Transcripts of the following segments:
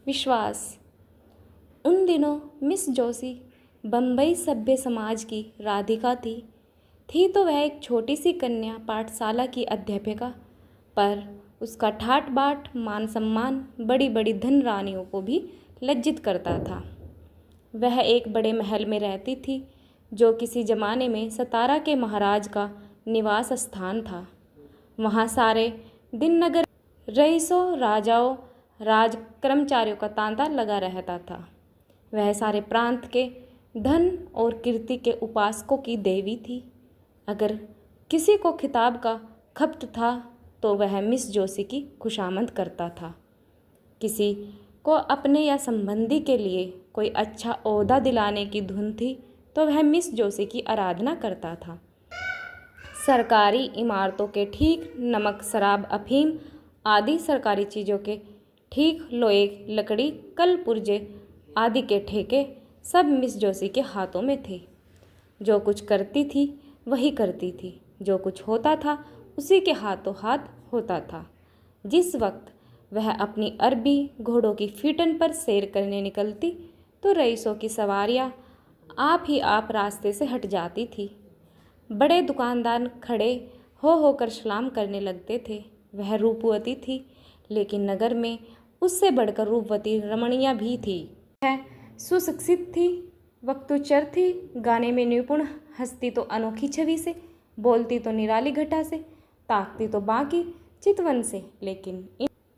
विश्वास। उन दिनों मिस जोशी बम्बई सभ्य समाज की राधिका थी तो वह एक छोटी सी कन्या पाठशाला की अध्यापिका, पर उसका ठाट बाट मान सम्मान बड़ी बड़ी धन रानियों को भी लज्जित करता था। वह एक बड़े महल में रहती थी जो किसी जमाने में सतारा के महाराज का निवास स्थान था। वहाँ सारे दिन नगर रईसों, राजाओं, राज कर्मचारियों का तांता लगा रहता था। वह सारे प्रांत के धन और कीर्ति के उपासकों की देवी थी। अगर किसी को खिताब का खप्त था तो वह मिस जोशी की खुशामद करता था। किसी को अपने या संबंधी के लिए कोई अच्छा ओहदा दिलाने की धुन थी तो वह मिस जोशी की आराधना करता था। सरकारी इमारतों के ठीक नमक, शराब, अफीम आदि सरकारी चीज़ों के ठीक लोहे, लकड़ी, कल पुर्जे आदि के ठेके सब मिस जोशी के हाथों में थे। जो कुछ करती थी वही करती थी, जो कुछ होता था उसी के हाथों हाथ होता था। जिस वक्त वह अपनी अरबी घोड़ों की फीटन पर सैर करने निकलती तो रईसों की सवारियां आप ही आप रास्ते से हट जाती थी। बड़े दुकानदार खड़े हो होकर सलाम करने लगते थे। वह रूपवती थी, लेकिन नगर में उससे बढ़कर रूपवती रमणियां भी थी। वह सुशिक्षित थी, वक्तुचर थी, गाने में निपुण, हंसती तो अनोखी छवि से, बोलती तो निराली घटा से, ताकती तो बाकी चितवन से। लेकिन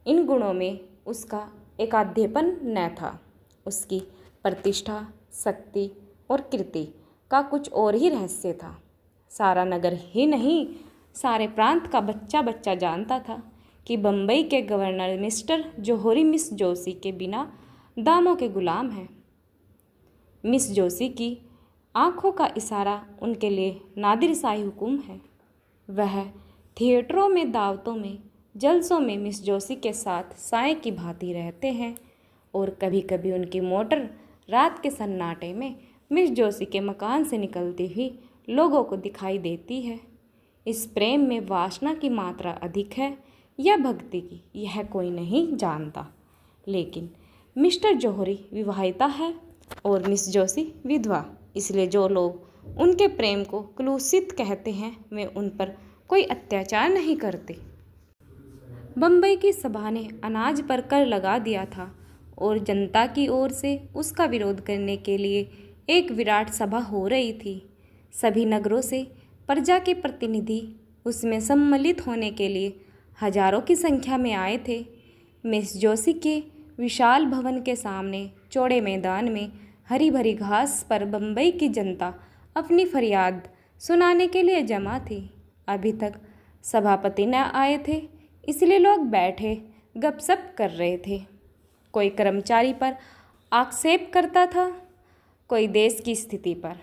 इन गुणों में उसका एकाध्यपन न था। उसकी प्रतिष्ठा, शक्ति और कीर्ति का कुछ और ही रहस्य था। सारा नगर ही नहीं, सारे प्रांत का बच्चा बच्चा जानता था कि बम्बई के गवर्नर मिस्टर जोहरी मिस जोशी के बिना दामों के गुलाम हैं। मिस जोशी की आंखों का इशारा उनके लिए नादिर शाही हुक्म है। वह थिएटरों में, दावतों में, जलसों में मिस जोशी के साथ साए की भांति रहते हैं और कभी कभी उनकी मोटर रात के सन्नाटे में मिस जोशी के मकान से निकलती हुई लोगों को दिखाई देती है। इस प्रेम में वासना की मात्रा अधिक है या भक्ति की, यह कोई नहीं जानता। लेकिन मिस्टर जोहरी विवाहिता है और मिस जोशी विधवा, इसलिए जो लोग उनके प्रेम को क्लूषित कहते हैं वे उन पर कोई अत्याचार नहीं करते। बम्बई की सभा ने अनाज पर कर लगा दिया था और जनता की ओर से उसका विरोध करने के लिए एक विराट सभा हो रही थी। सभी नगरों से प्रजा के प्रतिनिधि उसमें सम्मिलित होने के लिए हजारों की संख्या में आए थे। मिस जोशी के विशाल भवन के सामने चौड़े मैदान में हरी भरी घास पर बम्बई की जनता अपनी फरियाद सुनाने के लिए जमा थी। अभी तक सभापति न आए थे, इसलिए लोग बैठे गपशप कर रहे थे। कोई कर्मचारी पर आक्षेप करता था, कोई देश की स्थिति पर,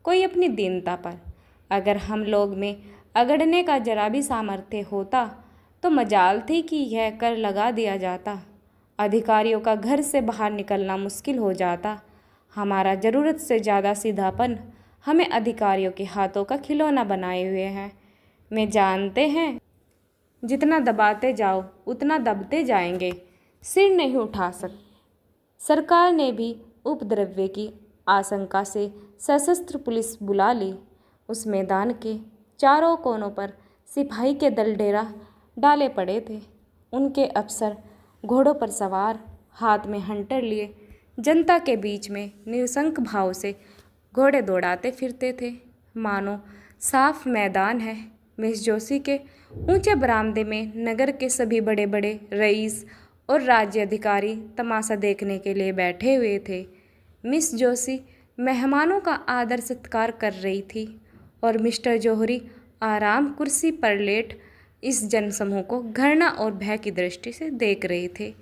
कोई अपनी दीनता पर। अगर हम लोग में अगड़ने का जरा भी सामर्थ्य होता तो मजाल थी कि यह कर लगा दिया जाता। अधिकारियों का घर से बाहर निकलना मुश्किल हो जाता। हमारा ज़रूरत से ज़्यादा सीधापन हमें अधिकारियों के हाथों का खिलौना बनाए हुए है। वे जानते हैं जितना दबाते जाओ उतना दबते जाएंगे, सिर नहीं उठा सकते। सरकार ने भी उपद्रव्य की आशंका से सशस्त्र पुलिस बुला ली। उस मैदान के चारों कोनों पर सिपाही के दल डेरा डाले पड़े थे। उनके अफसर घोड़ों पर सवार, हाथ में हंटर लिए, जनता के बीच में निशंक भाव से घोड़े दौड़ाते फिरते थे, मानो साफ मैदान है। मिस जोशी के ऊंचे बरामदे में नगर के सभी बड़े बड़े रईस और राज्य अधिकारी तमाशा देखने के लिए बैठे हुए थे। मिस जोशी मेहमानों का आदर सत्कार कर रही थी और मिस्टर जोहरी आराम कुर्सी पर लेट इस जनसमूह को घृणा और भय की दृष्टि से देख रहे थे।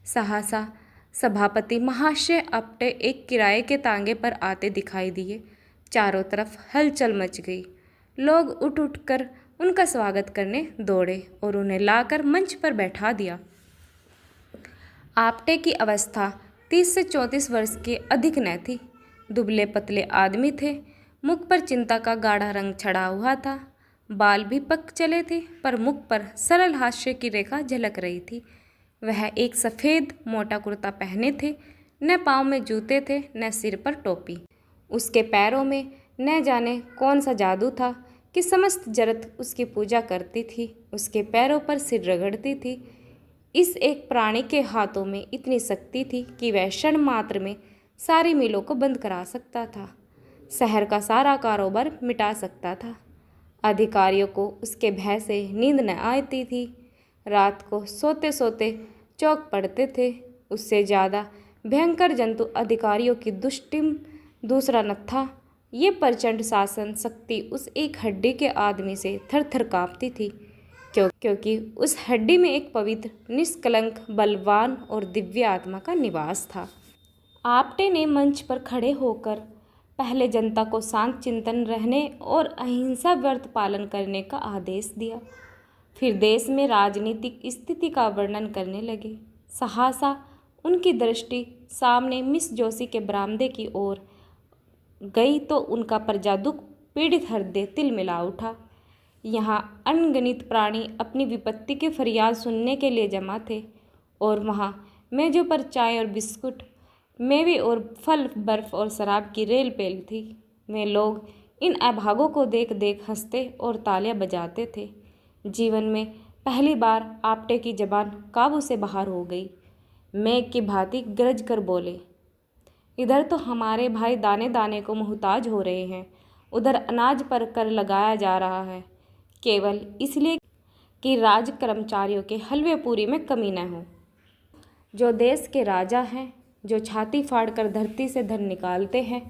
सहसा सभापति महाशय अपटे एक किराए के तांगे पर आते दिखाई दिए। चारों तरफ हलचल मच गई। लोग उठ उठकर उनका स्वागत करने दौड़े और उन्हें लाकर मंच पर बैठा दिया। आपटे की अवस्था 30 से 34 वर्ष के अधिक न थी। दुबले पतले आदमी थे। मुख पर चिंता का गाढ़ा रंग छड़ा हुआ था। बाल भी पक चले थे, पर मुख पर सरल हास्य की रेखा झलक रही थी। वह एक सफ़ेद मोटा कुर्ता पहने थे, न पाँव में जूते थे न सिर पर टोपी। उसके पैरों में न जाने कौन सा जादू था कि समस्त जगत उसकी पूजा करती थी, उसके पैरों पर सिर रगड़ती थी। इस एक प्राणी के हाथों में इतनी शक्ति थी कि वह क्षण मात्र में सारी मिलों को बंद करा सकता था, शहर का सारा कारोबार मिटा सकता था। अधिकारियों को उसके भय से नींद न आती थी, रात को सोते सोते चौंक पड़ते थे। उससे ज़्यादा भयंकर जंतु अधिकारियों की दुष्टि दूसरा न था। ये प्रचंड शासन शक्ति उस एक हड्डी के आदमी से थर थर काँपती थी, क्योंकि उस हड्डी में एक पवित्र, निष्कलंक, बलवान और दिव्य आत्मा का निवास था। आप्टे ने मंच पर खड़े होकर पहले जनता को शांत चिंतन रहने और अहिंसा व्रत पालन करने का आदेश दिया। फिर देश में राजनीतिक स्थिति का वर्णन करने लगे। सहसा उनकी दृष्टि सामने मिस जोशी के बरामदे की ओर गई तो उनका प्रजादुख पीड़ित हृदय तिलमिला उठा। यहाँ अनगिनत प्राणी अपनी विपत्ति की फरियाद सुनने के लिए जमा थे, और वहाँ मेजों पर चाय और बिस्कुट, मेवे और फल, बर्फ और शराब की रेल पेल थी। वे लोग इन अभागों को देख देख हंसते और तालियां बजाते थे। जीवन में पहली बार आप्टे की जबान काबू से बाहर हो गई। मेघ की भांति गरज कर बोले, इधर तो हमारे भाई दाने दाने को मुहताज हो रहे हैं, उधर अनाज पर कर लगाया जा रहा है, केवल इसलिए कि राज कर्मचारियों के हलवे पूरी में कमी न हो। जो देश के राजा हैं, जो छाती फाड़कर धरती से धन निकालते हैं,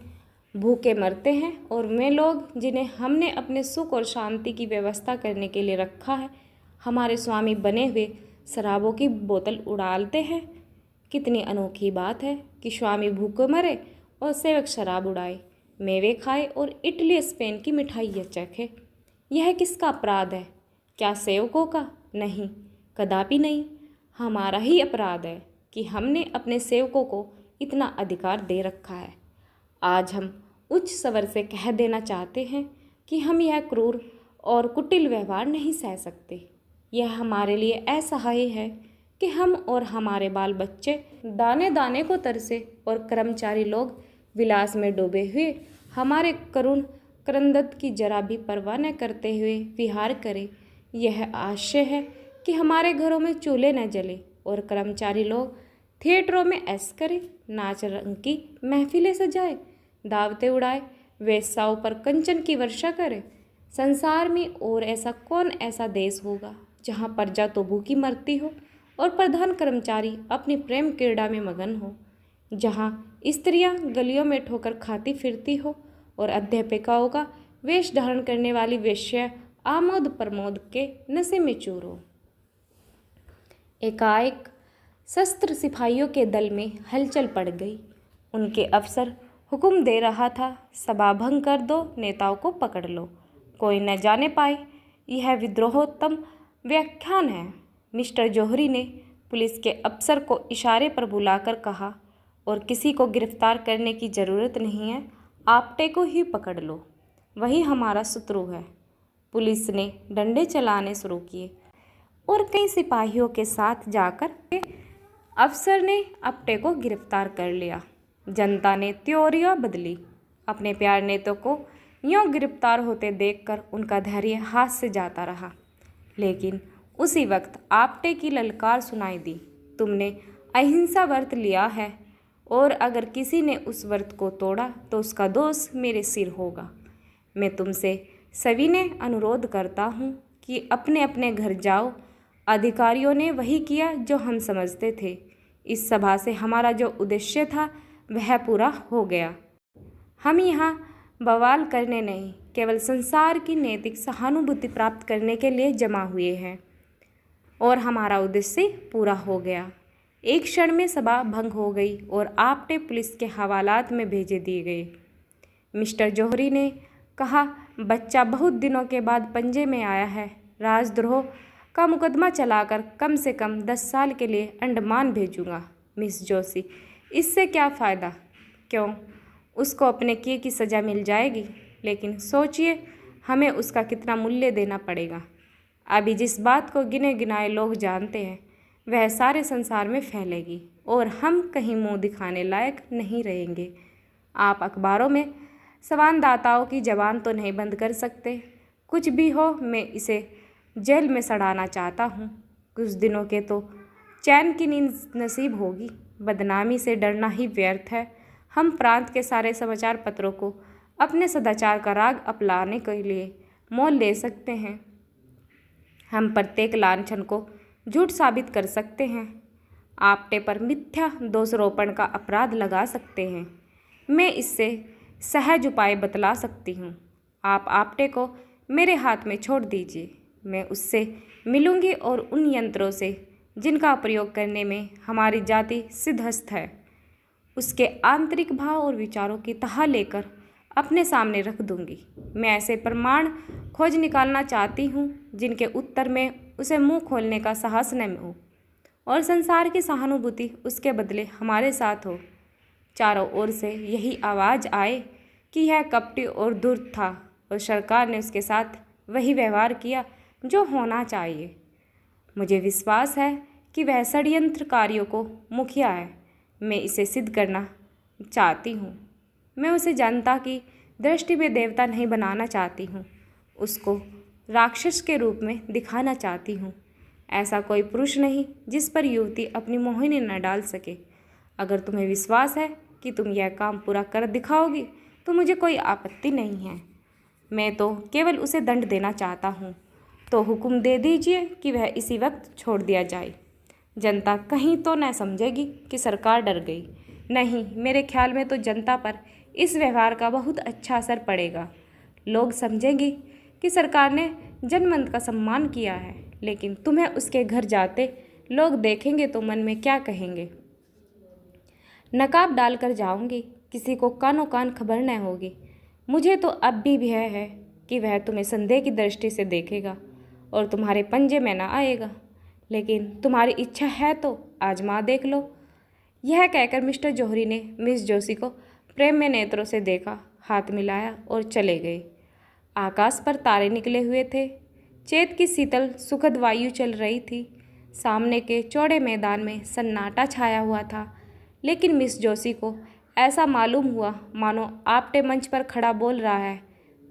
भूखे मरते हैं, और वे लोग जिन्हें हमने अपने सुख और शांति की व्यवस्था करने के लिए रखा है, हमारे स्वामी बने हुए शराबों की बोतल उड़ालते हैं। कितनी अनोखी बात है कि स्वामी भूखे मरे और सेवक शराब उड़ाए, मेवे खाए और इटली स्पेन की मिठाइयाँ चखे। यह किसका अपराध है? क्या सेवकों का? नहीं, कदापि नहीं। हमारा ही अपराध है कि हमने अपने सेवकों को इतना अधिकार दे रखा है। आज हम उच्च स्वर से कह देना चाहते हैं कि हम यह क्रूर और कुटिल व्यवहार नहीं सह सकते। यह हमारे लिए असह्य है कि हम और हमारे बाल बच्चे दाने दाने को तरसे और कर्मचारी लोग विलास में डूबे हुए हमारे करुण क्रंदन की जरा भी परवाह न करते हुए विहार करें। यह आशय है कि हमारे घरों में चूल्हे न जले और कर्मचारी लोग थिएटरों में ऐश करें, नाच रंग की महफिलें सजाए, दावतें उड़ाए, वेश्याओं पर कंचन की वर्षा करे। संसार में और ऐसा कौन ऐसा देश होगा जहाँ प्रजा तो भूखी मरती हो और प्रधान कर्मचारी अपनी प्रेम क्रीड़ा में मगन हो, जहाँ स्त्रियाँ गलियों में ठोकर खाती फिरती हो और अध्यापिकाओं का वेश धारण करने वाली वेश्या आमोद प्रमोद के नशे में चूर हो। एकाएक शस्त्र सिपाहियों के दल में हलचल पड़ गई। उनके अफसर हुक्म दे रहा था, सभा भंग कर दो, नेताओं को पकड़ लो, कोई न जाने पाए यह विद्रोहोत्तम व्याख्यान है। मिस्टर जौहरी ने पुलिस के अफसर को इशारे पर बुलाकर कहा, और किसी को गिरफ्तार करने की ज़रूरत नहीं है, आप्टे को ही पकड़ लो, वही हमारा शत्रु है। पुलिस ने डंडे चलाने शुरू किए और कई सिपाहियों के साथ जाकर अफसर ने आप्टे को गिरफ्तार कर लिया। जनता ने त्योरियां बदली। अपने प्यारे नेता को यूं गिरफ्तार होते देखकर उनका धैर्य हाथ से जाता रहा। लेकिन उसी वक्त आप्टे की ललकार सुनाई दी, तुमने अहिंसा व्रत लिया है, और अगर किसी ने उस व्रत को तोड़ा तो उसका दोष मेरे सिर होगा। मैं तुमसे सविनय अनुरोध करता हूँ कि अपने अपने घर जाओ। अधिकारियों ने वही किया जो हम समझते थे। इस सभा से हमारा जो उद्देश्य था वह पूरा हो गया। हम यहाँ बवाल करने नहीं, केवल संसार की नैतिक सहानुभूति प्राप्त करने के लिए जमा हुए हैं, और हमारा उद्देश्य पूरा हो गया। एक क्षण में सभा भंग हो गई और आप्टे पुलिस के हवालात में भेजे दिए गए। मिस्टर जौहरी ने कहा, बच्चा बहुत दिनों के बाद पंजे में आया है। राजद्रोह का मुकदमा चलाकर कम से कम 10 साल के लिए अंडमान भेजूंगा। मिस जोशी, इससे क्या फ़ायदा? क्यों, उसको अपने किए की सज़ा मिल जाएगी, लेकिन सोचिए हमें उसका कितना मूल्य देना पड़ेगा। अभी जिस बात को गिने गिनाए लोग जानते हैं वह सारे संसार में फैलेगी और हम कहीं मुंह दिखाने लायक नहीं रहेंगे। आप अखबारों में संवाददाताओं की जबान तो नहीं बंद कर सकते। कुछ भी हो, मैं इसे जेल में सड़ाना चाहता हूँ। कुछ दिनों के तो चैन की नींद नसीब होगी। बदनामी से डरना ही व्यर्थ है। हम प्रांत के सारे समाचार पत्रों को अपने सदाचार का राग अपनाने के लिए मोल ले सकते हैं। हम प्रत्येक लांछन को झूठ साबित कर सकते हैं। आपटे पर मिथ्या दोषारोपण का अपराध लगा सकते हैं। मैं इससे सहज उपाय बतला सकती हूँ। आप आपटे को मेरे हाथ में छोड़ दीजिए। मैं उससे मिलूंगी और उन यंत्रों से जिनका प्रयोग करने में हमारी जाति सिद्धहस्त है, उसके आंतरिक भाव और विचारों की तह लेकर अपने सामने रख दूंगी। मैं ऐसे प्रमाण खोज निकालना चाहती हूँ जिनके उत्तर में उसे मुंह खोलने का साहस न हो और संसार की सहानुभूति उसके बदले हमारे साथ हो। चारों ओर से यही आवाज़ आए कि यह कपटी और धूर्त था और सरकार ने उसके साथ वही व्यवहार किया जो होना चाहिए। मुझे विश्वास है कि वह षड्यंत्रकारियों को मुखिया है। मैं इसे सिद्ध करना चाहती हूँ। मैं उसे जनता की दृष्टि में देवता नहीं बनाना चाहती हूँ, उसको राक्षस के रूप में दिखाना चाहती हूँ। ऐसा कोई पुरुष नहीं जिस पर युवती अपनी मोहिनी न डाल सके। अगर तुम्हें विश्वास है कि तुम यह काम पूरा कर दिखाओगी तो मुझे कोई आपत्ति नहीं है। मैं तो केवल उसे दंड देना चाहता हूँ, तो हुक्म दे दीजिए कि वह इसी वक्त छोड़ दिया जाए। जनता कहीं तो न समझेगी कि सरकार डर गई। नहीं, मेरे ख्याल में तो जनता पर इस व्यवहार का बहुत अच्छा असर पड़ेगा। लोग समझेंगे कि सरकार ने जनमत का सम्मान किया है। लेकिन तुम्हें उसके घर जाते लोग देखेंगे तो मन में क्या कहेंगे। नकाब डालकर जाऊंगी, किसी को कानों कान खबर न होगी। मुझे तो अब भी भय है कि वह तुम्हें संदेह की दृष्टि से देखेगा और तुम्हारे पंजे में न आएगा। लेकिन तुम्हारी इच्छा है तो आजमा देख लो। यह कहकर मिस्टर जौहरी ने मिस जोशी को प्रेम में नेत्रों से देखा, हाथ मिलाया और चले गए। आकाश पर तारे निकले हुए थे। चैत की शीतल सुखद वायु चल रही थी। सामने के चौड़े मैदान में सन्नाटा छाया हुआ था। लेकिन मिस जोशी को ऐसा मालूम हुआ मानो आपटे मंच पर खड़ा बोल रहा है।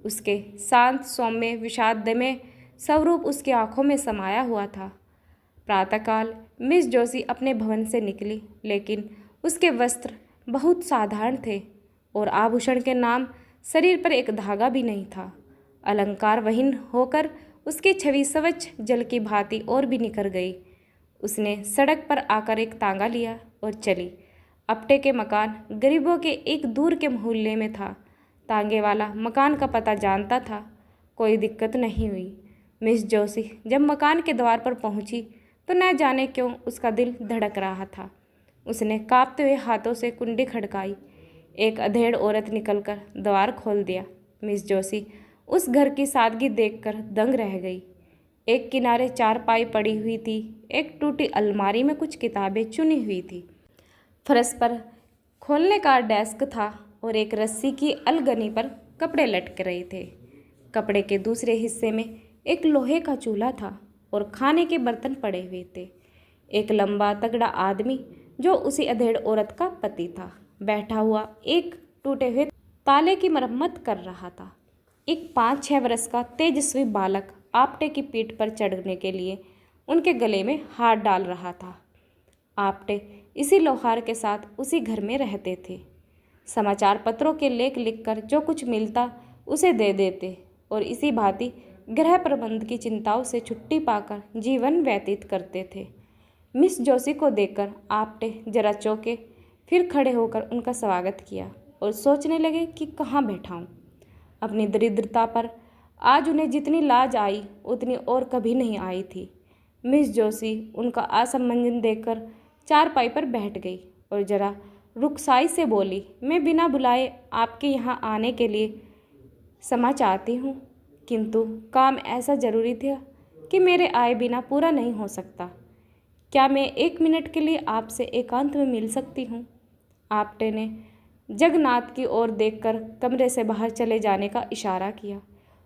उसके शांत सौम्य विषादमय स्वरूप उसकी आंखों में समाया हुआ था। प्रातःकाल मिस जोशी अपने भवन से निकली, लेकिन उसके वस्त्र बहुत साधारण थे और आभूषण के नाम शरीर पर एक धागा भी नहीं था। अलंकार वहीन होकर उसकी छवि स्वच्छ जल की भांति और भी निखर गई। उसने सड़क पर आकर एक तांगा लिया और चली। अपटे के मकान गरीबों के एक दूर के मोहल्ले में था। तांगे वाला मकान का पता जानता था। कोई दिक्कत नहीं हुई। मिस जोशी जब मकान के द्वार पर पहुंची तो न जाने क्यों उसका दिल धड़क रहा था। उसने कांपते हुए हाथों से कुंडी खड़काई। एक अधेड़ औरत निकलकर द्वार खोल दिया। मिस जोशी उस घर की सादगी देखकर दंग रह गई। एक किनारे चारपाई पड़ी हुई थी। एक टूटी अलमारी में कुछ किताबें चुनी हुई थी। फर्श पर खोलने का डेस्क था और एक रस्सी की अलगनी पर कपड़े लटक रहे थे। कपड़े के दूसरे हिस्से में एक लोहे का चूल्हा था और खाने के बर्तन पड़े हुए थे। एक लंबा तगड़ा आदमी जो उसी अधेड़ औरत का पति था, बैठा हुआ एक टूटे हुए ताले की मरम्मत कर रहा था। एक 5-6 वर्ष का तेजस्वी बालक आपटे की पीठ पर चढ़ने के लिए उनके गले में हाथ डाल रहा था। आपटे इसी लोहार के साथ उसी घर में रहते थे। समाचार पत्रों के लेख लिखकर जो कुछ मिलता उसे दे देते और इसी भांति गृह प्रबंध की चिंताओं से छुट्टी पाकर जीवन व्यतीत करते थे। मिस जोशी को देखकर आपटे जरा चौंके, फिर खड़े होकर उनका स्वागत किया और सोचने लगे कि कहाँ बैठाऊं। अपनी दरिद्रता पर आज उन्हें जितनी लाज आई उतनी और कभी नहीं आई थी। मिस जोशी उनका असम्मान देखकर चारपाई पर बैठ गई और जरा रुखसाई से बोली, मैं बिना बुलाए आपके यहाँ आने के लिए क्षमा चाहती हूँ, किंतु काम ऐसा ज़रूरी था कि मेरे आए बिना पूरा नहीं हो सकता। क्या मैं 1 मिनट के लिए आपसे एकांत में मिल सकती हूँ? आपटे ने जगन्नाथ की ओर देखकर कमरे से बाहर चले जाने का इशारा किया।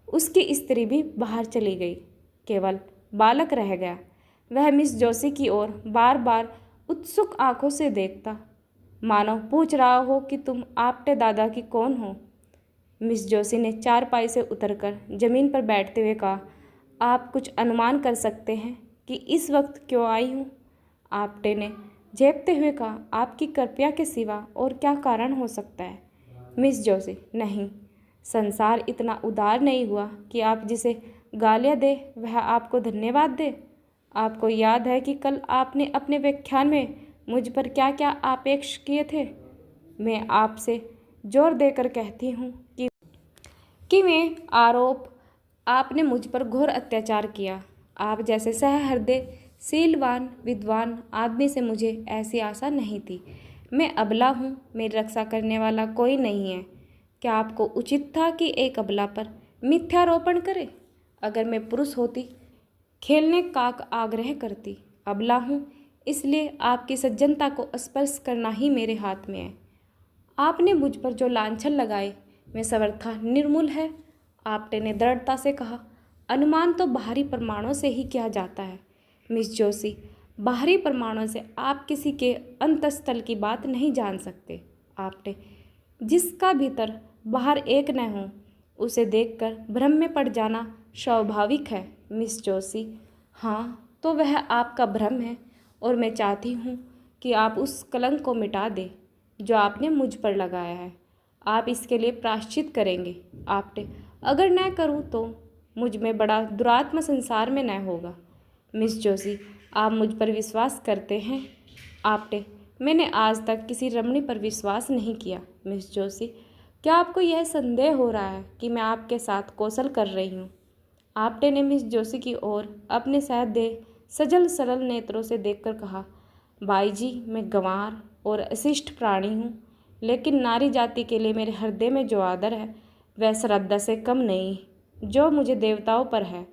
उसकी स्त्री भी बाहर चली गई। केवल बालक रह गया। वह मिस जोशी की ओर बार बार उत्सुक आंखों से देखता, मानो पूछ रहा हो कि तुम आपटे दादा की कौन हो। मिस जोशी ने चारपाई से उतरकर जमीन पर बैठते हुए कहा, आप कुछ अनुमान कर सकते हैं कि इस वक्त क्यों आई हूँ? आपटे ने झेपते हुए कहा, आपकी कृपया के सिवा और क्या कारण हो सकता है? मिस जोशी, नहीं, संसार इतना उदार नहीं हुआ कि आप जिसे गालियाँ दे वह आपको धन्यवाद दे। आपको याद है कि कल आपने अपने व्याख्यान में मुझ पर क्या क्या आक्षेप किए थे? मैं आपसे जोर देकर कहती हूँ कि मैं आरोप आपने मुझ पर घोर अत्याचार किया। आप जैसे सहृदय शीलवान विद्वान आदमी से मुझे ऐसी आशा नहीं थी। मैं अबला हूँ, मेरी रक्षा करने वाला कोई नहीं है। क्या आपको उचित था कि एक अबला पर मिथ्यारोपण करे? अगर मैं पुरुष होती, खेलने का आग्रह करती। अबला हूँ, इसलिए आपकी सज्जनता को स्पर्श करना ही मेरे हाथ में है। आपने मुझ पर जो लांछन लगाए वे सर्वथा निर्मूल है। आपटे ने दृढ़ता से कहा, अनुमान तो बाहरी प्रमाणों से ही किया जाता है मिस जोशी। बाहरी प्रमाणों से आप किसी के अंतस्थल की बात नहीं जान सकते। आपटे, जिसका भीतर बाहर एक न हो उसे देखकर भ्रम में पड़ जाना स्वाभाविक है मिस जोशी। हाँ, तो वह आपका भ्रम है और मैं चाहती हूँ कि आप उस कलंक को मिटा दें जो आपने मुझ पर लगाया है। आप इसके लिए प्रायश्चित करेंगे? आपटे, अगर न करूँ तो मुझ में बड़ा दुरात्मा संसार में न होगा। मिस जोशी, आप मुझ पर विश्वास करते हैं? आपटे, मैंने आज तक किसी रमणी पर विश्वास नहीं किया। मिस जोशी, क्या आपको यह संदेह हो रहा है कि मैं आपके साथ कौशल कर रही हूँ? आपटे ने मिस जोशी की ओर अपने सहृदय सजल सरल नेत्रों से देखकर कहा, बाई जी, मैं गंवार और अशिष्ट प्राणी हूँ, लेकिन नारी जाति के लिए मेरे हृदय में जो आदर है वह श्रद्धा से कम नहीं जो मुझे देवताओं पर है।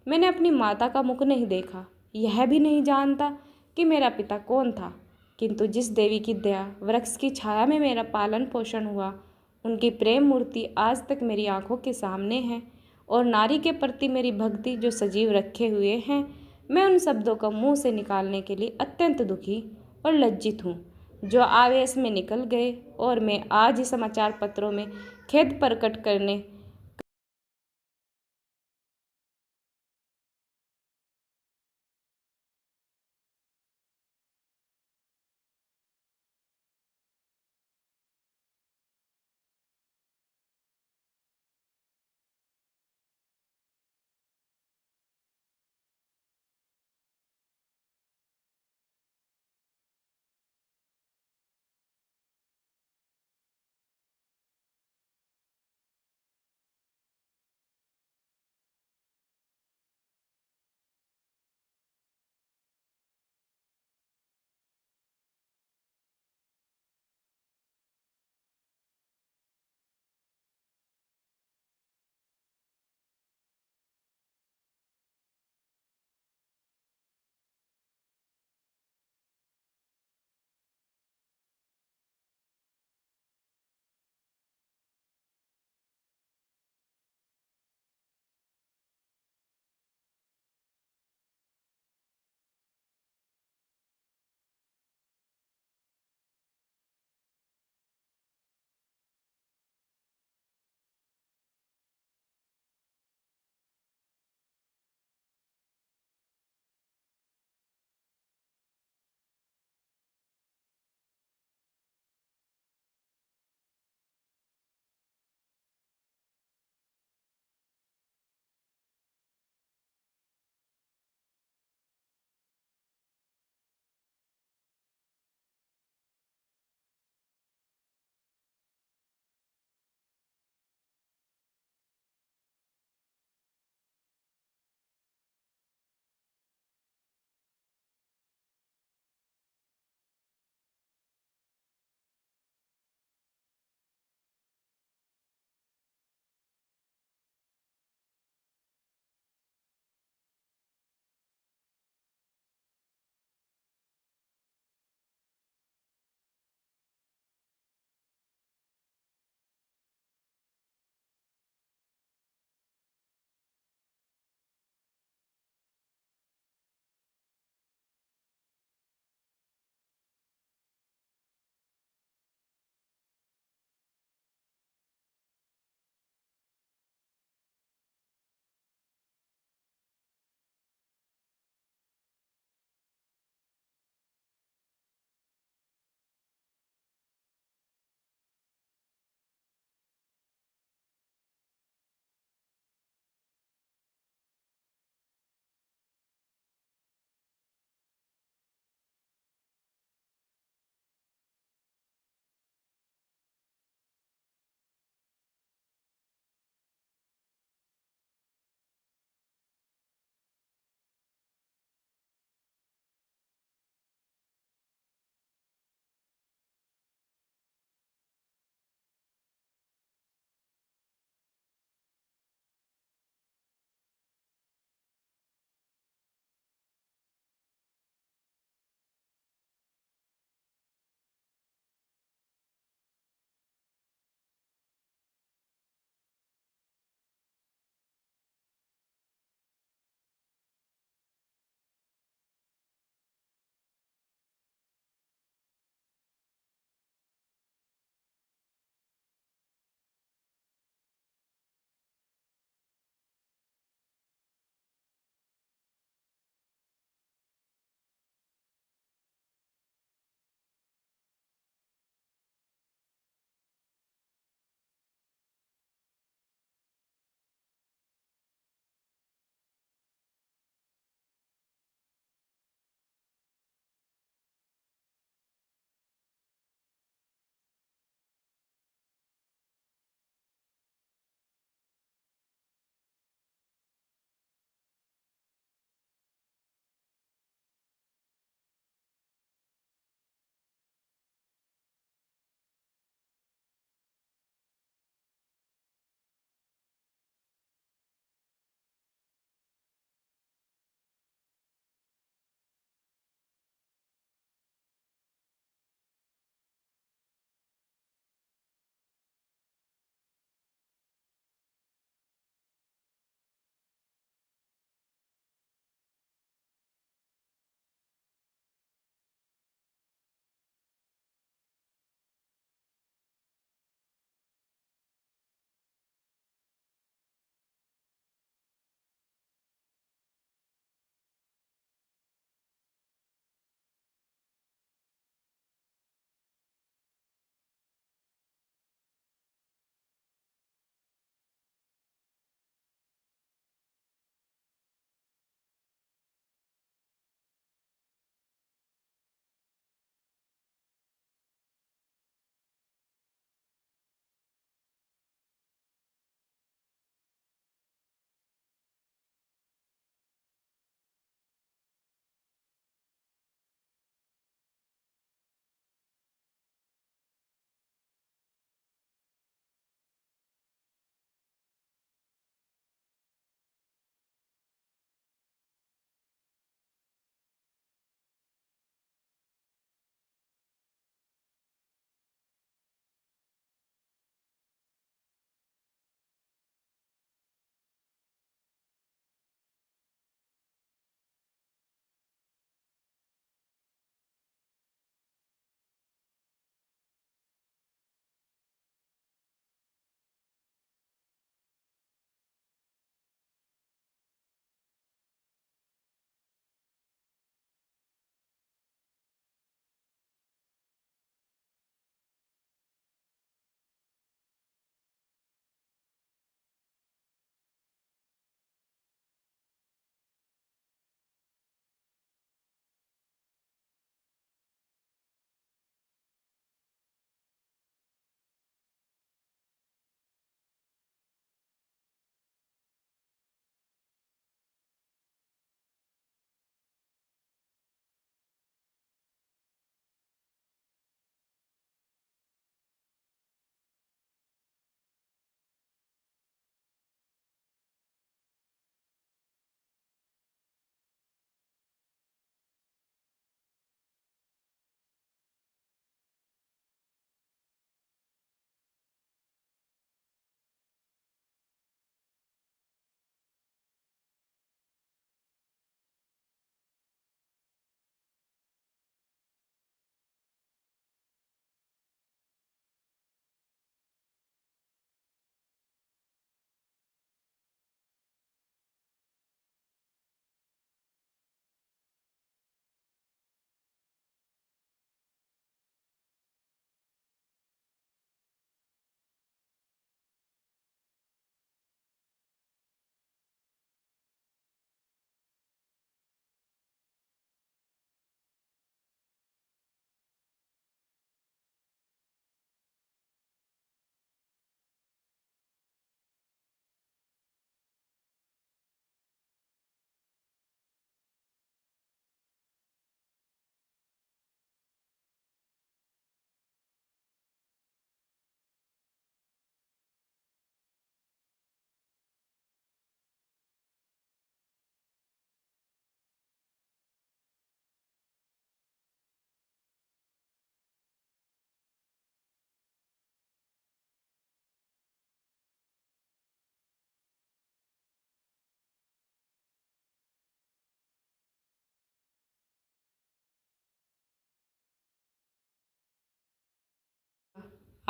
मैंने अपनी माता का मुख नहीं देखा, यह भी नहीं जानता कि मेरा पिता कौन था, किंतु जिस देवी की दया वृक्ष की छाया में मेरा पालन पोषण हुआ, उनकी प्रेम मूर्ति आज तक मेरी आंखों के सामने है और नारी के प्रति मेरी भक्ति जो सजीव रखे हुए हैं। मैं उन शब्दों को मुंह से निकालने के लिए अत्यंत दुखी और लज्जित हूँ जो आवेश में निकल गए, और मैं आज ही समाचार पत्रों में खेद प्रकट करने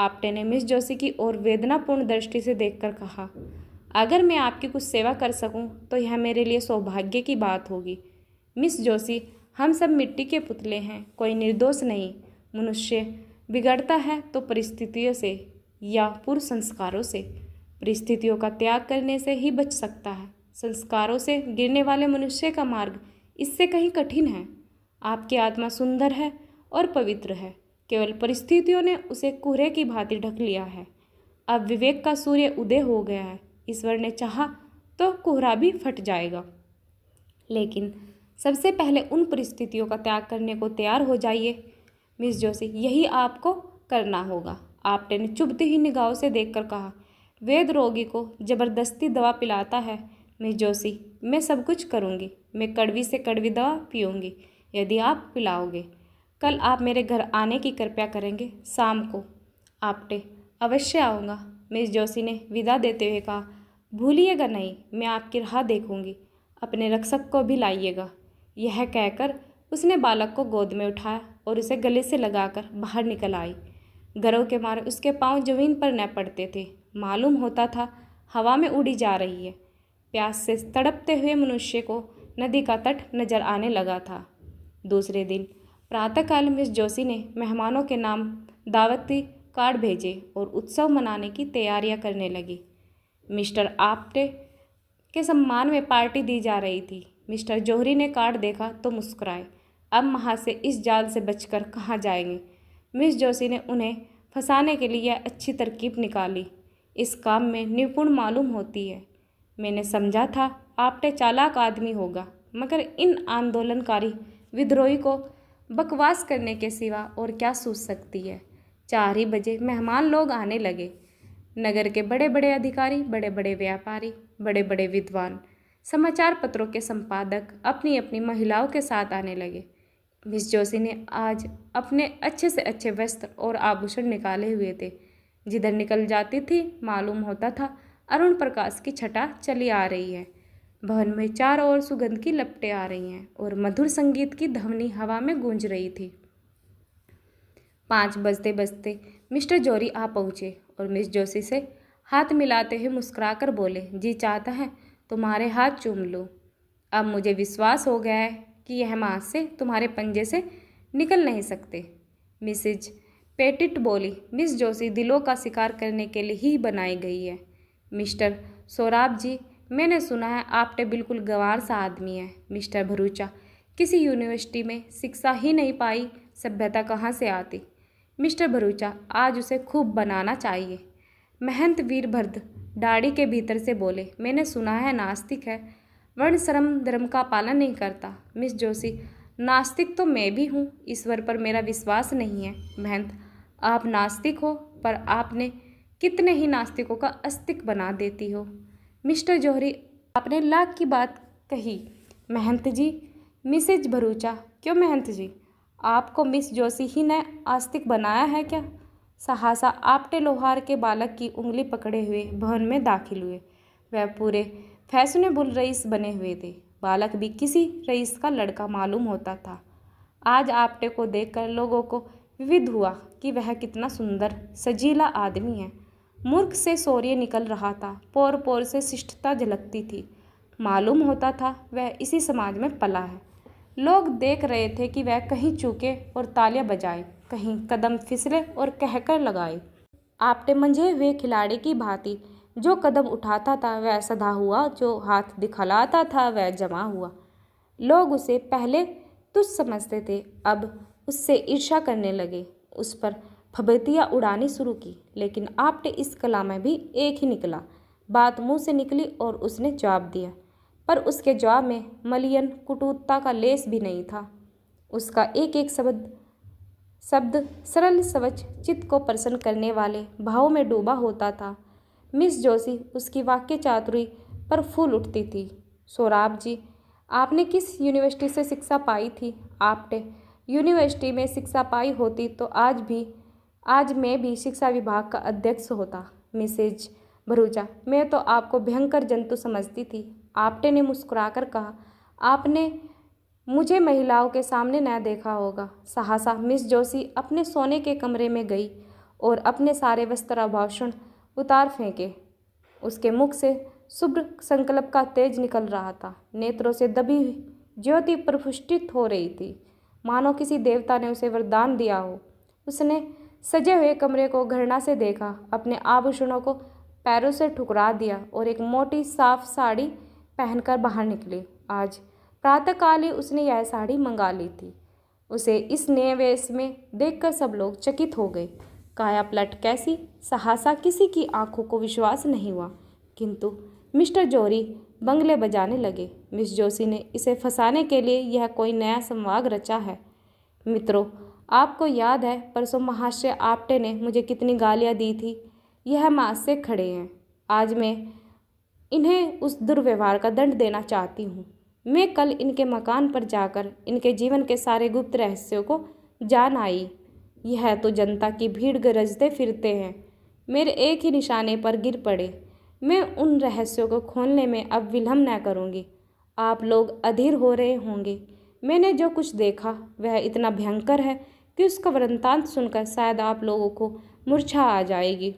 आप्टे ने मिस जोशी की ओर वेदनापूर्ण दृष्टि से देखकर कहा, अगर मैं आपकी कुछ सेवा कर सकूं तो यह मेरे लिए सौभाग्य की बात होगी। मिस जोशी, हम सब मिट्टी के पुतले हैं, कोई निर्दोष नहीं। मनुष्य बिगड़ता है तो परिस्थितियों से या पूर्व संस्कारों से। परिस्थितियों का त्याग करने से ही बच सकता है। संस्कारों से गिरने वाले मनुष्य का मार्ग इससे कहीं कठिन है। आपकी आत्मा सुंदर है और पवित्र है, केवल परिस्थितियों ने उसे कोहरे की भांति ढक लिया है। अब विवेक का सूर्य उदय हो गया है। ईश्वर ने चाहा तो कोहरा भी फट जाएगा, लेकिन सबसे पहले उन परिस्थितियों का त्याग करने को तैयार हो जाइए। मिस जोशी, यही आपको करना होगा। आप्टे ने चुभती ही निगाहों से देखकर कहा, वेद रोगी को जबरदस्ती दवा पिलाता है। मिस जोशी, मैं सब कुछ करूँगी। मैं कड़वी से कड़वी दवा पीऊँगी यदि आप पिलाओगे। कल आप मेरे घर आने की कृपया करेंगे, शाम को। आप्टे, अवश्य आऊँगा। मिस जोशी ने विदा देते हुए कहा, भूलिएगा नहीं, मैं आपकी राह देखूँगी। अपने रक्षक को भी लाइएगा। यह कहकर उसने बालक को गोद में उठाया और उसे गले से लगाकर बाहर निकल आई। गर्व के मारे उसके पांव जमीन पर न पड़ते थे। मालूम होता था हवा में उड़ी जा रही है। प्यास से तड़पते हुए मनुष्य को नदी का तट नजर आने लगा था। दूसरे दिन प्रातःकाल मिस जोशी ने मेहमानों के नाम दावती कार्ड भेजे और उत्सव मनाने की तैयारियां करने लगी। मिस्टर आप्टे के सम्मान में पार्टी दी जा रही थी। मिस्टर जौहरी ने कार्ड देखा तो मुस्कुराए। अब वहाँ से इस जाल से बचकर कहाँ जाएंगे। मिस जोशी ने उन्हें फंसाने के लिए अच्छी तरकीब निकाली। इस काम में निपुण मालूम होती है। मैंने समझा था आप्टे चालाक आदमी होगा, मगर इन आंदोलनकारी विद्रोही को बकवास करने के सिवा और क्या सूझ सकती है। 4 ही बजे मेहमान लोग आने लगे। नगर के बड़े बड़े अधिकारी, बड़े बड़े व्यापारी, बड़े बड़े विद्वान, समाचार पत्रों के संपादक अपनी अपनी महिलाओं के साथ आने लगे। मिस जोशी ने आज अपने अच्छे से अच्छे वस्त्र और आभूषण निकाले हुए थे। जिधर निकल जाती थी मालूम होता था अरुण प्रकाश की छटा चली आ रही है। भवन में चारों ओर सुगंध की लपटें आ रही हैं और मधुर संगीत की ध्वनि हवा में गूंज रही थी। 5 बजते बजते मिस्टर जौहरी आ पहुँचे और मिस जोशी से हाथ मिलाते हुए मुस्कुराकर बोले, जी चाहता है तुम्हारे हाथ चूम लूँ। अब मुझे विश्वास हो गया है कि यह मांस से तुम्हारे पंजे से निकल नहीं सकते। मिसेज पेटिट बोली, मिस जोशी दिलों का शिकार करने के लिए ही बनाई गई है। मिस्टर सोराब जी, मैंने सुना है आप्टे बिल्कुल गंवार सा आदमी है। मिस्टर भरूचा, किसी यूनिवर्सिटी में शिक्षा ही नहीं पाई, सभ्यता कहाँ से आती। मिस्टर भरूचा, आज उसे खूब बनाना चाहिए। महंत वीरभद्र दाढ़ी के भीतर से बोले, मैंने सुना है नास्तिक है, वर्ण श्रम धर्म का पालन नहीं करता। मिस जोशी, नास्तिक तो मैं भी हूँ, ईश्वर पर मेरा विश्वास नहीं है। महंत, आप नास्तिक हो, पर आपने कितने ही नास्तिकों का अस्तिक बना देती हो। मिस्टर जौहरी, आपने लाख की बात कही। महंत जी, मिसेज भरूचा, क्यों महंत जी, आपको मिस जोशी ही ने आस्तिक बनाया है क्या। सहसा आप्टे लोहार के बालक की उंगली पकड़े हुए भवन में दाखिल हुए। वह पूरे फैशनेबल रईस बने हुए थे। बालक भी किसी रईस का लड़का मालूम होता था। आज आप्टे को देखकर लोगों को विविध हुआ कि वह कितना सुंदर सजीला आदमी है। मूर्ख से शौर्य निकल रहा था, पोर पोर से शिष्टता झलकती थी। मालूम होता था वह इसी समाज में पला है। लोग देख रहे थे कि वह कहीं चूके और तालियां बजाए, कहीं कदम फिसले और कहकर लगाए। आप्टे मंझे हुए खिलाड़ी की भांति जो कदम उठाता था वह सधा हुआ, जो हाथ दिखलाता था वह जमा हुआ। लोग उसे पहले तुच्छ समझते थे, अब उससे ईर्ष्या करने लगे। उस पर फब्तियाँ उड़ानी शुरू की, लेकिन आप्टे इस कला में भी एक ही निकला। बात मुंह से निकली और उसने जवाब दिया, पर उसके जवाब में मलियन कुटुता का लेस भी नहीं था। उसका एक एक शब्द सरल स्वच्छ चित्त को प्रसन्न करने वाले भाव में डूबा होता था। मिस जोशी उसकी वाक्य चातुरी पर फूल उठती थी। सोराब जी, आपने किस यूनिवर्सिटी से शिक्षा पाई थी। आप्टे, यूनिवर्सिटी में शिक्षा पाई होती तो आज मैं भी शिक्षा विभाग का अध्यक्ष होता। मिसेज भरूचा, मैं तो आपको भयंकर जंतु समझती थी। आप्टे ने मुस्कुराकर कहा, आपने मुझे महिलाओं के सामने न देखा होगा। सहसा मिस जोशी अपने सोने के कमरे में गई और अपने सारे वस्त्राभूषण उतार फेंके। उसके मुख से शुभ्र संकल्प का तेज निकल रहा था। नेत्रों से दबी हुई ज्योति प्रफुष्टित हो रही थी, मानो किसी देवता ने उसे वरदान दिया हो। उसने सजे हुए कमरे को घृणा से देखा, अपने आभूषणों को पैरों से ठुकरा दिया और एक मोटी साफ साड़ी पहनकर बाहर निकली। आज प्रातःकाल ही उसने यह साड़ी मंगा ली थी। उसे इस नए वेश में देखकर सब लोग चकित हो गए। काया पलट कैसी, सहसा किसी की आंखों को विश्वास नहीं हुआ। किंतु मिस्टर जौहरी बंगले बजाने लगे। मिस जोशी ने इसे फंसाने के लिए यह कोई नया संवाद रचा है। मित्रों, आपको याद है परसों महाशय आप्टे ने मुझे कितनी गालियाँ दी थी। यह माँ से खड़े हैं। आज मैं इन्हें उस दुर्व्यवहार का दंड देना चाहती हूँ। मैं कल इनके मकान पर जाकर इनके जीवन के सारे गुप्त रहस्यों को जान आई। यह तो जनता की भीड़ गरजते फिरते हैं, मेरे एक ही निशाने पर गिर पड़े। मैं उन रहस्यों को खोलने में अब विलंब न करूँगी। आप लोग अधीर हो रहे होंगे। मैंने जो कुछ देखा वह इतना भयंकर है कि उसका वृत्तांत सुनकर शायद आप लोगों को मूर्छा आ जाएगी।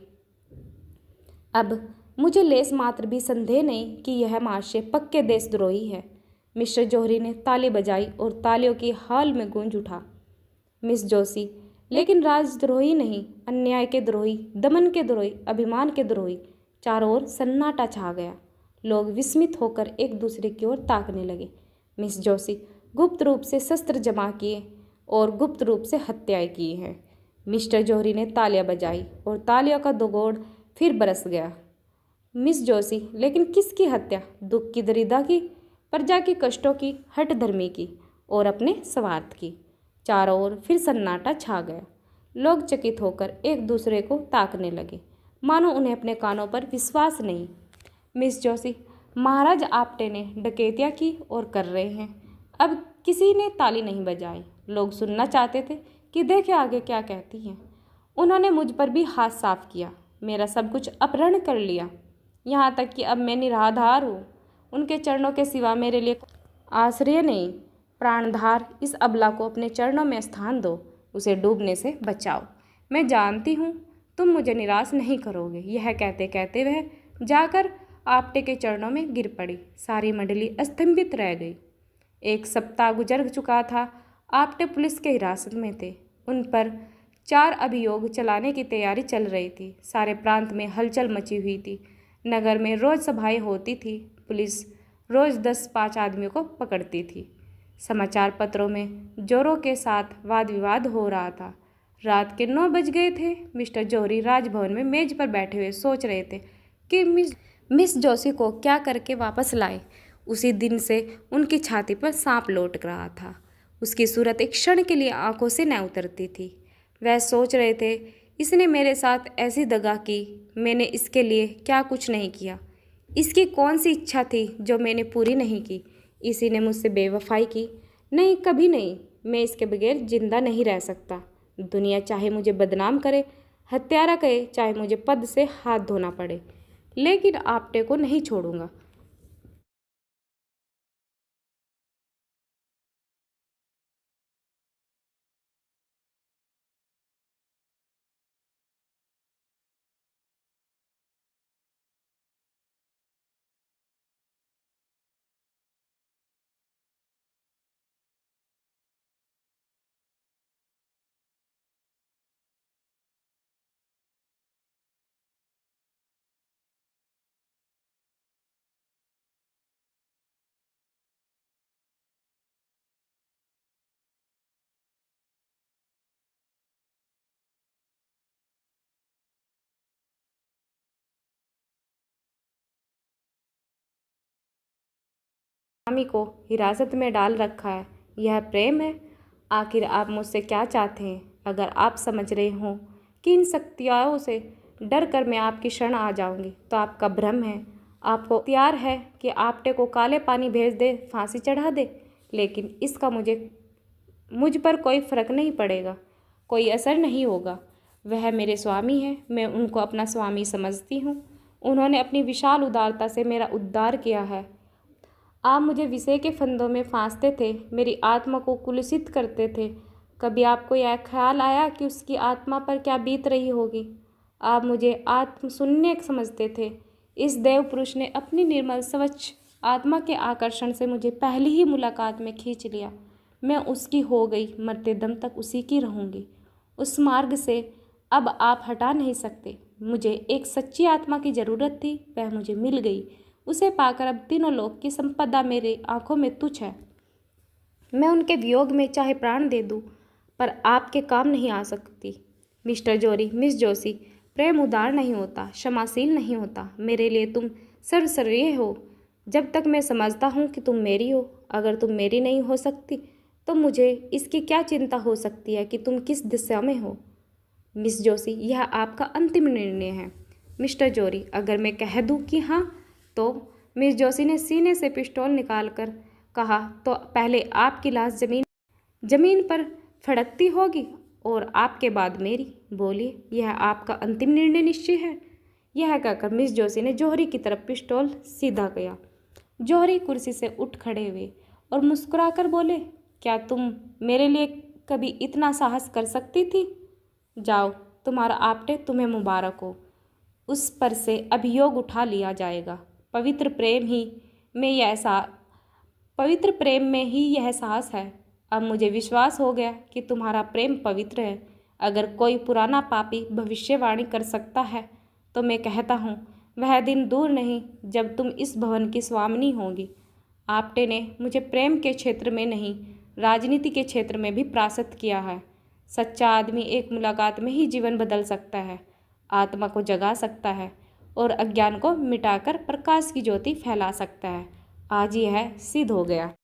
अब मुझे लेस मात्र भी संदेह नहीं कि यह महाशय पक्के देशद्रोही है। मिस्टर जौहरी ने ताली बजाई और तालियों की हाल में गूंज उठा। मिस जोशी, लेकिन राजद्रोही नहीं, अन्याय के द्रोही, दमन के द्रोही, अभिमान के द्रोही। चारों ओर सन्नाटा छा गया। लोग विस्मित होकर एक दूसरे की ओर ताकने लगे। मिस जोशी गुप्त रूप से शस्त्र जमा किए और गुप्त रूप से हत्याएं की हैं। मिस्टर जौहरी ने तालियां बजाई और तालियों का दोगोड़ फिर बरस गया। मिस जोशी, लेकिन किसकी हत्या? दुख की, दरिद्रता की, प्रजा के कष्टों की, हठधर्मी की और अपने स्वार्थ की। चारों ओर फिर सन्नाटा छा गया। लोग चकित होकर एक दूसरे को ताकने लगे, मानो उन्हें अपने कानों पर विश्वास नहीं। मिस जोशी, महाराज आप्टे ने डकैतियाँ की और कर रहे हैं। अब किसी ने ताली नहीं बजाई। लोग सुनना चाहते थे कि देखे आगे क्या कहती हैं। उन्होंने मुझ पर भी हाथ साफ किया, मेरा सब कुछ अपहरण कर लिया, यहाँ तक कि अब मैं निराधार हूँ। उनके चरणों के सिवा मेरे लिए आश्रय नहीं। प्राणधार इस अबला को अपने चरणों में स्थान दो, उसे डूबने से बचाओ। मैं जानती हूँ तुम मुझे निराश नहीं करोगे। यह कहते कहते वह जाकर आप्टे के चरणों में गिर पड़ी। सारी मंडली स्तंभित रह गई। 1 सप्ताह गुजर चुका था। आप्टे पुलिस के हिरासत में थे। उन पर 4 अभियोग चलाने की तैयारी चल रही थी। सारे प्रांत में हलचल मची हुई थी। नगर में रोज सभाएं होती थी। पुलिस रोज 10-5 आदमियों को पकड़ती थी। समाचार पत्रों में जोरों के साथ वाद विवाद हो रहा था। रात के 9 बज गए थे। मिस्टर जौहरी राजभवन में मेज पर बैठे हुए सोच रहे थे कि मिस जोशी को क्या करके वापस लाए। उसी दिन से उनकी छाती पर सांप लौट रहा था। उसकी सूरत एक क्षण के लिए आंखों से न उतरती थी। वह सोच रहे थे, इसने मेरे साथ ऐसी दगा की, मैंने इसके लिए क्या कुछ नहीं किया। इसकी कौन सी इच्छा थी जो मैंने पूरी नहीं की। इसी ने मुझसे बेवफाई की। नहीं, कभी नहीं। मैं इसके बगैर जिंदा नहीं रह सकता। दुनिया चाहे मुझे बदनाम करे, हत्यारा कहे, चाहे मुझे पद से हाथ धोना पड़े, लेकिन आप्टे को नहीं छोड़ूंगा। स्वामी को हिरासत में डाल रखा है। यह प्रेम है? आखिर आप मुझसे क्या चाहते हैं? अगर आप समझ रहे हो कि इन शक्तियों से डर कर मैं आपकी शरण आ जाऊंगी तो आपका भ्रम है। आपको इख्तियार है कि आप्टे को काले पानी भेज दे, फांसी चढ़ा दे, लेकिन इसका मुझ पर कोई फर्क नहीं पड़ेगा, कोई असर नहीं होगा। वह मेरे स्वामी हैं, मैं उनको अपना स्वामी समझती हूँ। उन्होंने अपनी विशाल उदारता से मेरा उद्धार किया है। आप मुझे विषय के फंदों में फांसते थे, मेरी आत्मा को कुलसित करते थे, कभी आपको यह ख्याल आया कि उसकी आत्मा पर क्या बीत रही होगी? आप मुझे आत्मशून्य समझते थे। इस देव पुरुष ने अपनी निर्मल स्वच्छ आत्मा के आकर्षण से मुझे पहली ही मुलाकात में खींच लिया। मैं उसकी हो गई, मरते दम तक उसी की रहूँगी। उस मार्ग से अब आप हटा नहीं सकते। मुझे एक सच्ची आत्मा की ज़रूरत थी, वह मुझे मिल गई। उसे पाकर अब तीनों लोक की संपदा मेरे आंखों में तुच्छ है। मैं उनके वियोग में चाहे प्राण दे दूं, पर आपके काम नहीं आ सकती। मिस जोशी, प्रेम उदार नहीं होता, क्षमाशील नहीं होता। मेरे लिए तुम सर्वश्रेय हो। जब तक मैं समझता हूँ कि तुम मेरी हो, अगर तुम मेरी नहीं हो सकती तो मुझे इसकी क्या चिंता हो सकती है कि तुम किस दिशा में हो। मिस जोशी, यह आपका अंतिम निर्णय है। मिस्टर जोरी, अगर मैं कह दूं कि हाँ तो? मिस जोशी ने सीने से पिस्टल निकालकर कहा, तो पहले आपकी लाश जमीन पर फड़कती होगी और आपके बाद मेरी। बोलिए, यह आपका अंतिम निर्णय निश्चय है? यह कहकर मिस जोशी ने जौहरी की तरफ पिस्टल सीधा किया। जौहरी कुर्सी से उठ खड़े हुए और मुस्कुराकर बोले, क्या तुम मेरे लिए कभी इतना साहस कर सकती थी? जाओ, तुम्हारा आपटे तुम्हें मुबारक हो। उस पर से अभियोग उठा लिया जाएगा। पवित्र प्रेम में ही यह साहस है। अब मुझे विश्वास हो गया कि तुम्हारा प्रेम पवित्र है। अगर कोई पुराना पापी भविष्यवाणी कर सकता है तो मैं कहता हूँ वह दिन दूर नहीं जब तुम इस भवन की स्वामिनी होगी। आपटे ने मुझे प्रेम के क्षेत्र में नहीं, राजनीति के क्षेत्र में भी परास्त किया है। सच्चा आदमी एक मुलाकात में ही जीवन बदल सकता है, आत्मा को जगा सकता है और अज्ञान को मिटाकर प्रकाश की ज्योति फैला सकता है। आज यह सिद्ध हो गया।